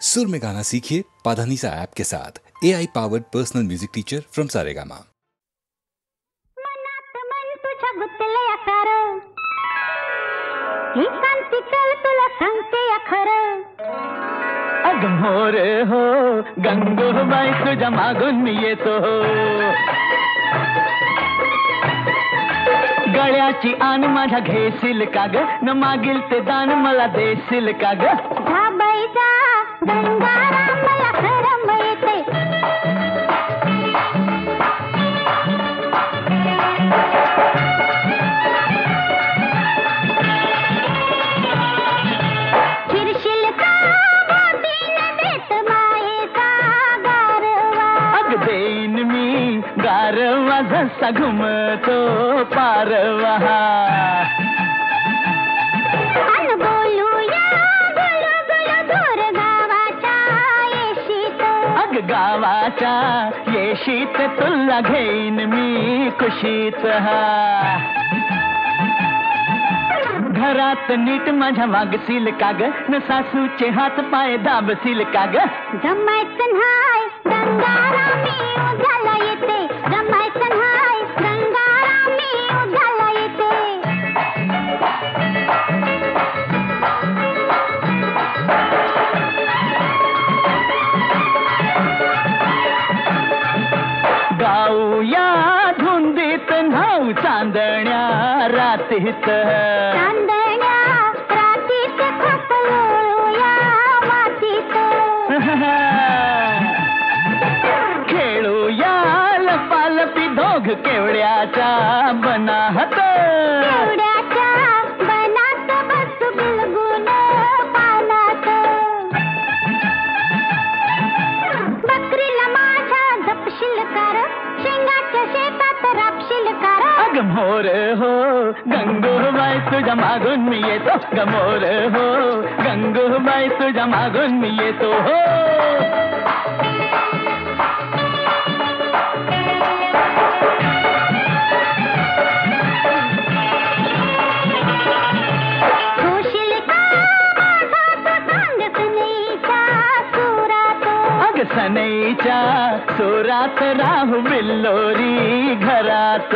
सुर में गाना सीखिए पाधानीसा ऐप के साथ। AI powered personal music teacher from Saregama. मनात मन तुझ्या गुंतलया सारं, ही कांती चल तुला सांगते या खरं. अगं मोरे हो गंगूबाई तुझ्या मागून मी येतो. गळ्याची आन माझ्या घेशील का ग, न मागील ते दान मला देशील का ग. धाबाईचा गंगाराम मला खरं मिळते. चिरशील का मोतीने देत मायेचा गारवा. अग देईन मी गारवा जसा घुमतो पारवा. अन बोलूया गुलू गुलू दूर गावाच्या येशीत. अग गावाच्या येशीत तुला घेईन मी कुशीत. घरात नीट माझ्या वागशील का ग, न सासूचे हात पाय दाबशील का ग. जमायचं न्हाय गंगारामी उद्याला येते. जमायचं न्हाय गंगारामी उद्याला येते. गाऊया धुंदीत न्हाऊ चांदण्या रातीत. चांदण्या रातीत खपलोळूया मातीत. खेळूया लपालपी दोघ केवड्याच्या बनाहत. केवड्याच्या बनात बसू बिलगून पानात. बकरीला माझ्या जपशील कार, शेंगाच्या शेतात रापशील कार. अग मोर हो गंगूबाई तुझ्या मागून मी येतो. ग मोर हो गंगूबाई तुझ्या मागून मी येतो. हो होशील का माझा सांग सुनेच्या सुरात. अग सनईच्या सुरात राहू बिल्लोरी घरात.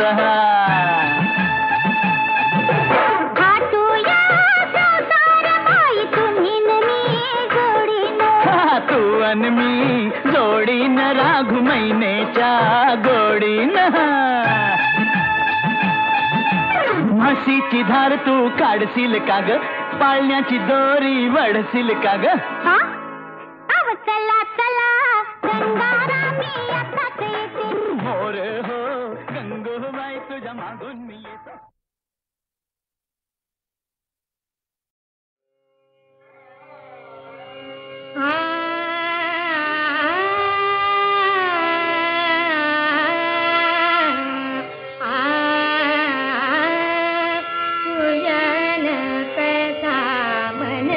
हाटूया संसार बाई तुम्ही न मी जोडीनं. तू अन मी जोडीन राघू महिनेच्या गोडीन. म्हशीची धार तू काढशील का ग, पाळण्याची दोरी वडशील का ग. हा? अव चला चला गंगारामी आताच येते. मोर हो गंगूबाई तुझ्या मागून मी येतो. पूजन कथा मन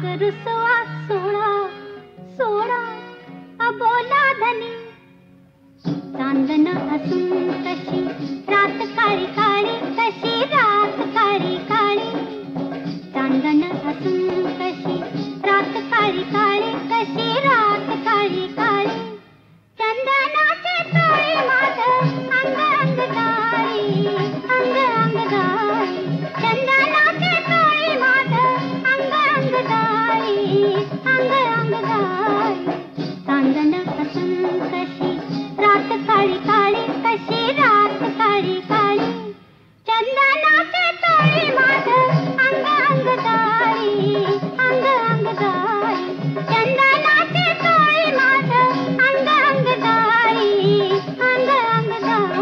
राग रुसवा सोडा सोडा अबोला धनी चांदन हसून कशी रात काळी काळी कशी रात काळी काळी चांदन हसून कशी रात काळी काळी कशी रात काळी काळी चंदनाचे तोळे माझ अंग अंग गाई अंग अंग गाई चंदनाचे तोळे माझ अंग अंग गाई अंग अंग गाई चांदन हसून कशी रात काळी काळी कशी रात काळी काळी चंदनाचे तोळे माझ अंग अंग गाई अंग अंग गाई चंदनाचे तोळे माझ अंग अंग गाई अंग अंग गाई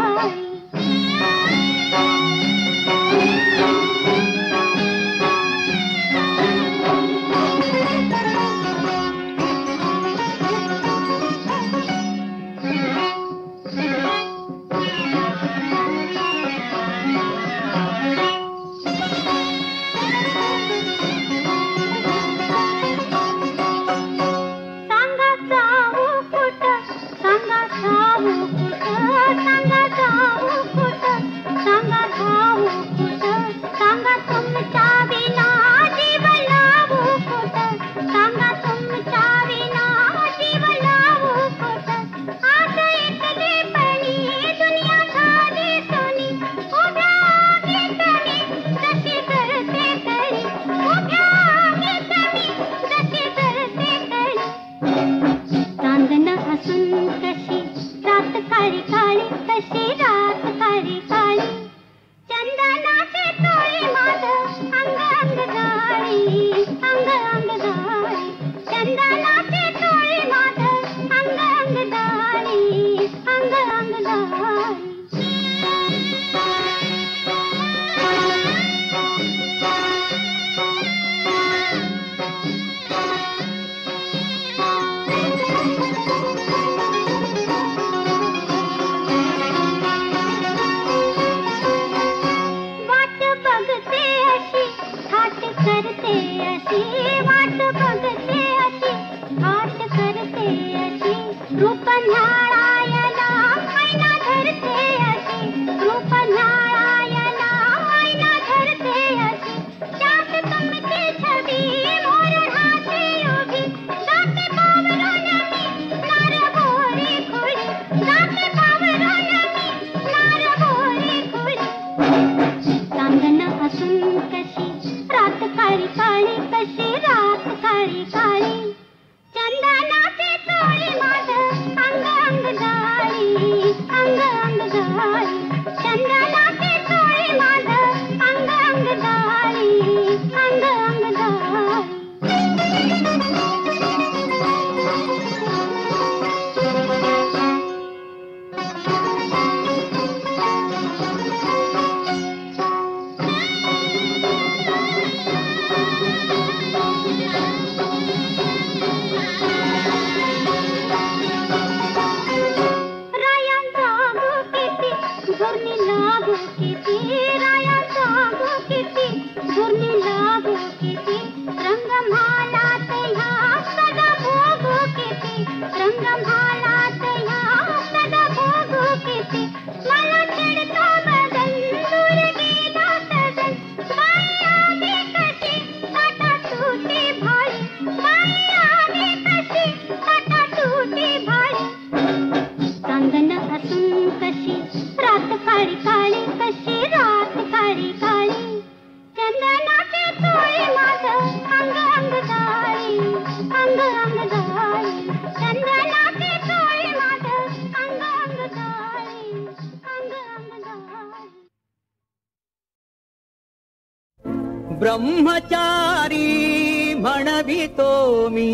ब्रह्मचारी म्हणवितो मी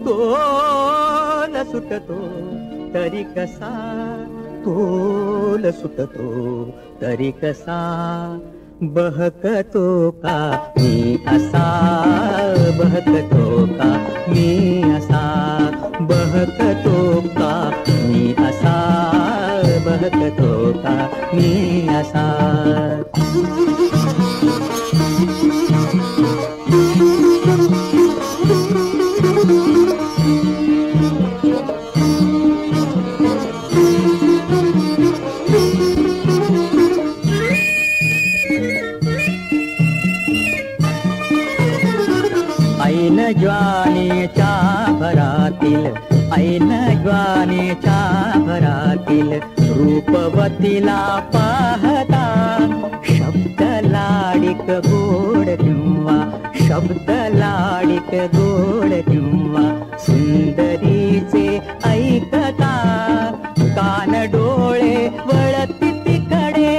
तोल सुटतो तरी कसा तोल सुटतो तरी कसा बहकतो का मी असा बहकतो का मी असा बहकतो का मी असा बहकतो का मी असा दिवानेच्या भरातील रूपवतीला पाहता शब्द लाडिक गोड किंवा शब्द लाडिक गोड किंवा सुंदरीचे ऐकता कान डोळे वळती तिकडे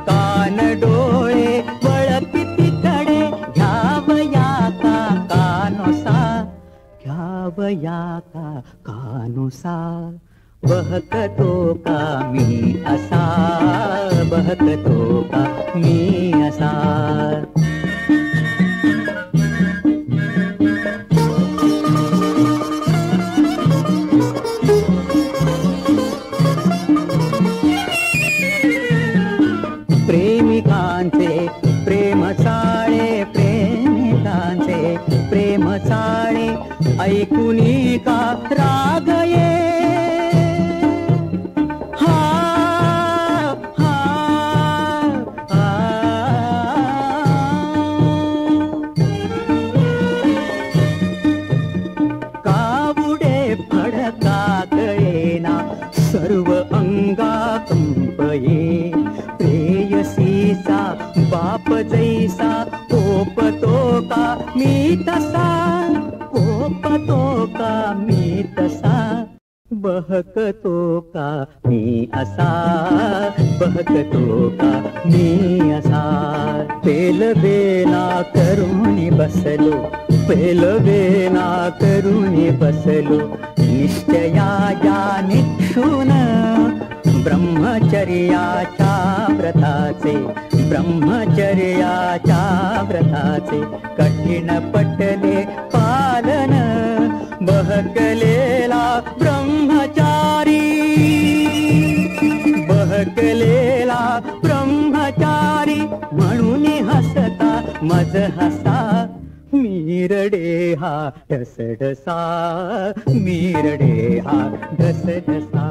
कान डोळे वळती तिकडे घ्यावया का कानोसा घ्यावया का कानोसा बहकतो का मी असा बहकतो का मी असा प्रेमिकांचे प्रेम चाळे प्रेमिकांचे प्रेम चाळे ऐकुनी का राग ये कावुडे फडकात येना सर्व अंगा कंपये प्रेयसीचा बाप जैसा कोपतो का मी तसा कोपतो का मी तसा बहकतो का मी असा बहकतो का मी असा पेलवेना करुणी बसलो पेलवेना करुणी बसलो निश्चया या निक्षून ब्रह्मचर्याच्या व्रताचे ब्रह्मचर्याच्या व्रताचे कठीण पटले पालन बहकलेला ब्रह्मचारी बहकलेला ब्रह्मचारी म्हणून हसता मज हसा मीरडे हा ढसढसा मीरडे हा ढसढसा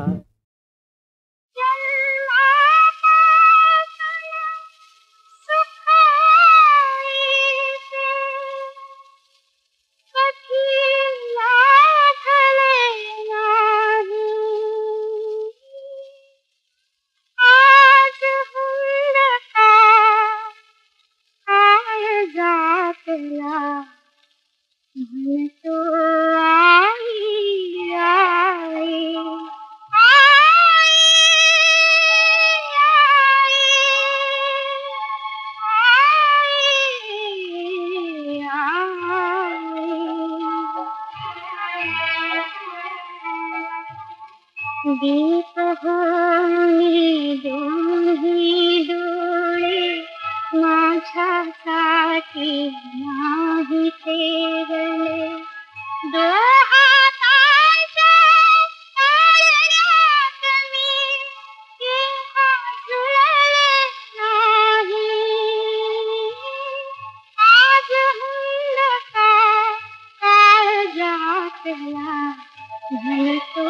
दीप होई दोन्ही डोळे माझ्यासाठी नाही तेरले हातांच्या ताळण्यात मी केव्हा झुळले नाही आज हुंदका काळजातला म्हणतो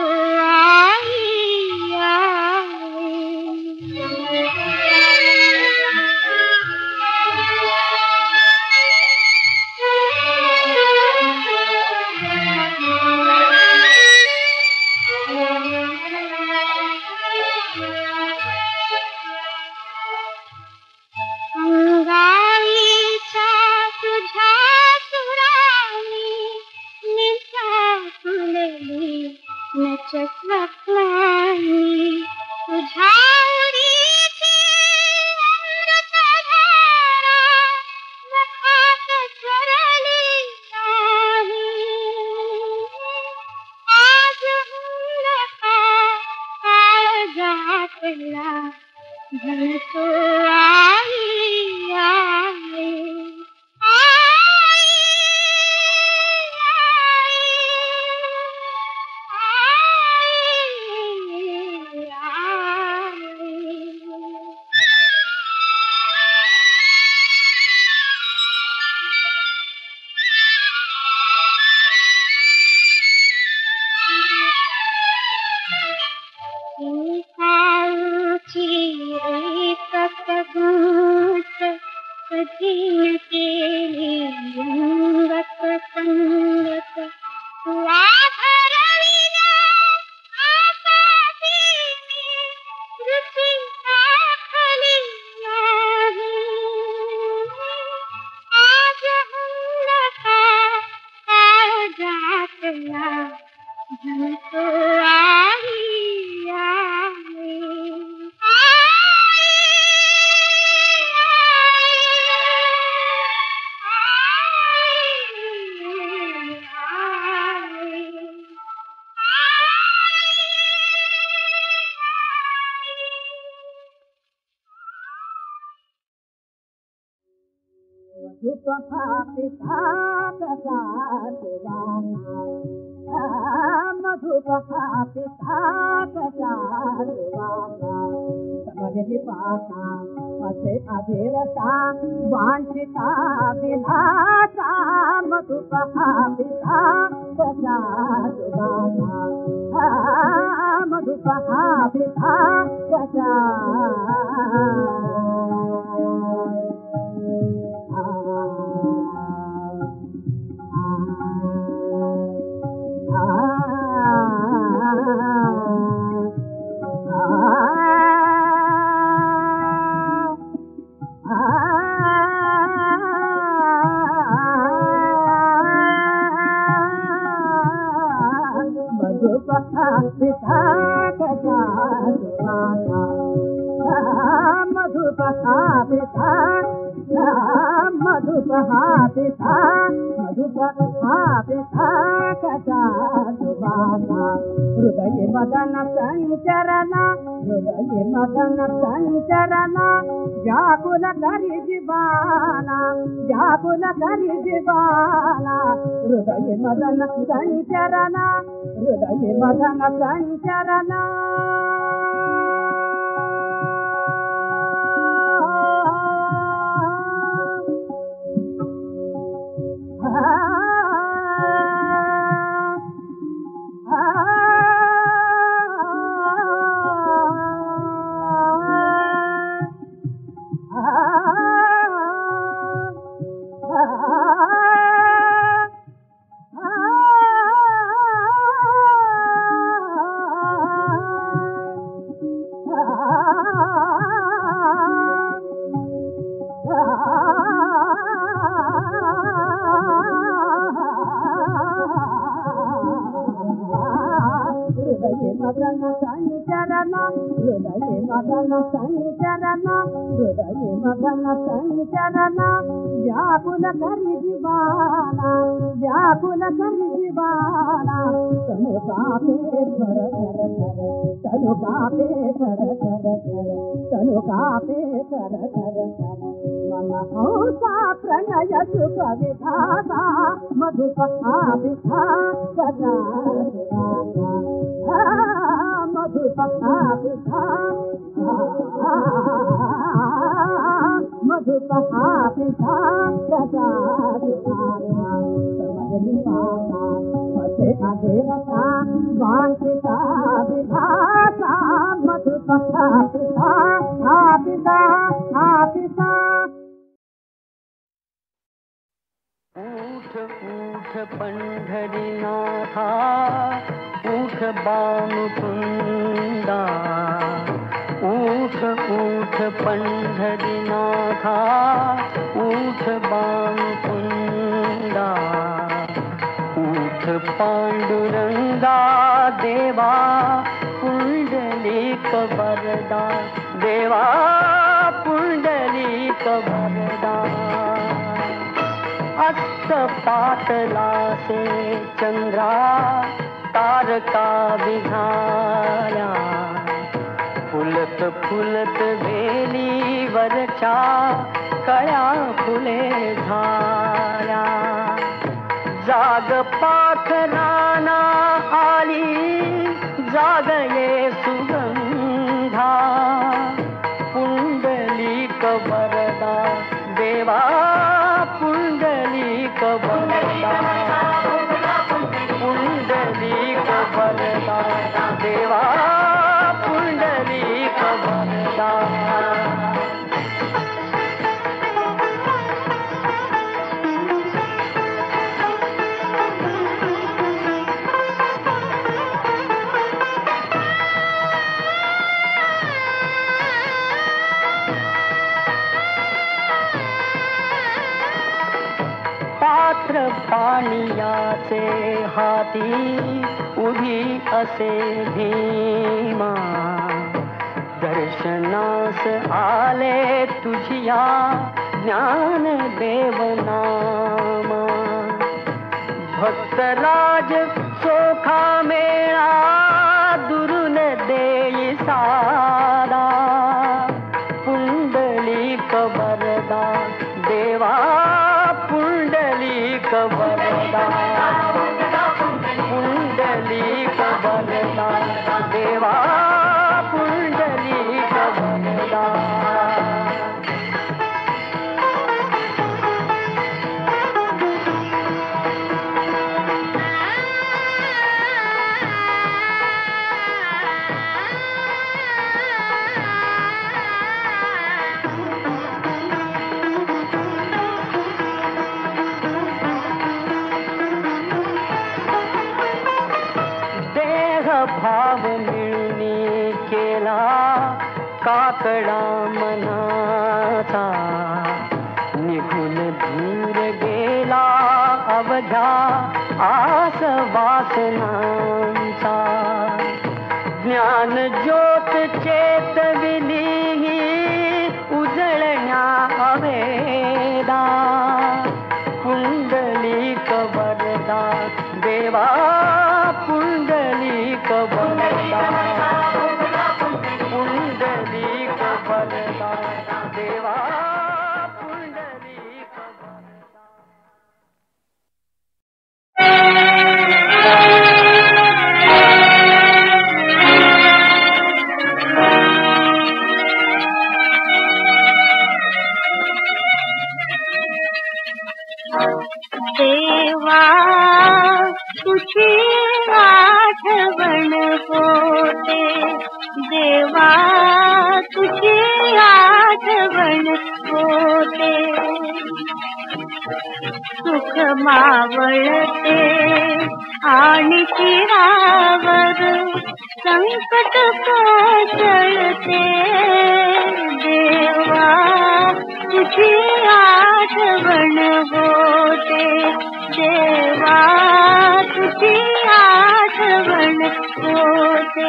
मधुपहा पिता कसा सुवाना मधुपहा पिता कसा सुवाना समजली पासा असे अधीरता वांछिता विलासा मधुपहा पिता कसा सुवाना मधुपहा पिता कसा मधुपहा पिता कसा सुवाना मधुपहा पिता मधुपहा पिता मधुपहा पिता कसा सुवाना हृदय मदन संचरण हृदय मदन संचरण व्याकुल करि जीवाना व्याकुल करि जीवाना हृदय मदन संचरण हृदय मदन संचरण मदन संचरण हृदय मदन संचरण हृदय मदन संचरण व्याकुल करि जीवाना व्याकुल करि जीवाना तनु कापे थर थर थर तनु कापे थर थर थर तनु कापे थर थर थर मन हंसा प्रणय सुख विधाता मधुपहा पिता कसा मधुपहा पिता मधुपहा पिता कसा समजली पासा असे अधीरता वांछिता विधाता मधुपहा पिता पिता पिता ऊठ ऊठ पंढरीनाथा ऊठ बामुकुंदा ऊठ ऊठ पंढरीनाथा ऊठ बामुकुंदा ऊठ पांडुरंगा देवा पुंडलीक वरदा देवा पुंडलीक वरदा अस्त पातला से चंद्रा तारका विघाल्या फुलत फुलत वेली वरच्या कळ्या फुले झाल्या जाग पाखराना आली जागये सुगंधा पुंडलीक वरदा देवा पुंडलीक वरदा पुंडलीक वरदा देवा पुंडलीक वरदा पात्र पानियाचे हाती उभी असे भीमा दर्शनास आले तुझिया ज्ञान देवनामा भक्तराज सोखा मेळा दुरून देई सारा पुंडलिक वरदा देवा पुंडलिक वरदा पुंडलिक वरदा देवा पुंडलिक वरदा भाव मिळून केला काकडा मनाचा निघून दूर गेला अवघ्या आस वासनांचा ज्ञान ज्योत चेतविली उजळण्या अवेदा पुंडलिक वरदा देवा पुंडलिक वरदा पुंडलिक वरदा देवा पुंडलिक वरदा देवा तुझी आठवण होते देवा तुझी आठवण होते सुख मावळते आणि चिरावर संकट कोसळते देवा तुझी आठवण होते देवा तुझी आठवण होते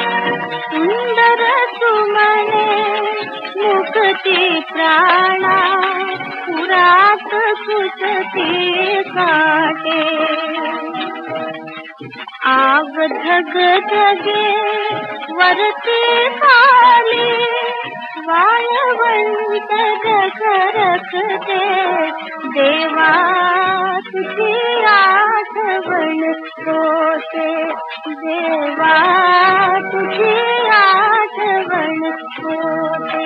सुंदर तुमने मुक्ती प्राणा पुरात सुचती काटे आग धग धगे वरती खाली वाळवंट रखते देवा तुझी आठवण होते देवा तुझी आठवण होते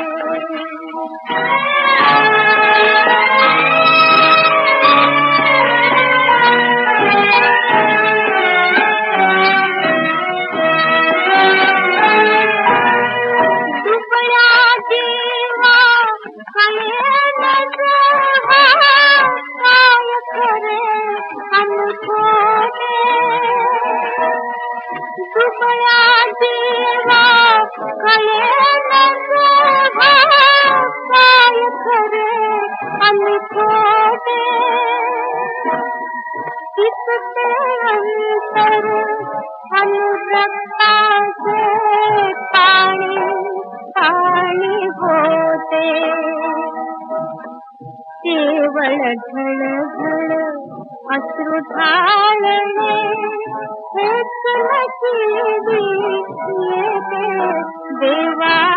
केवळ झळझळ अश्रू ढाळणे हेच नशिबी येते देवा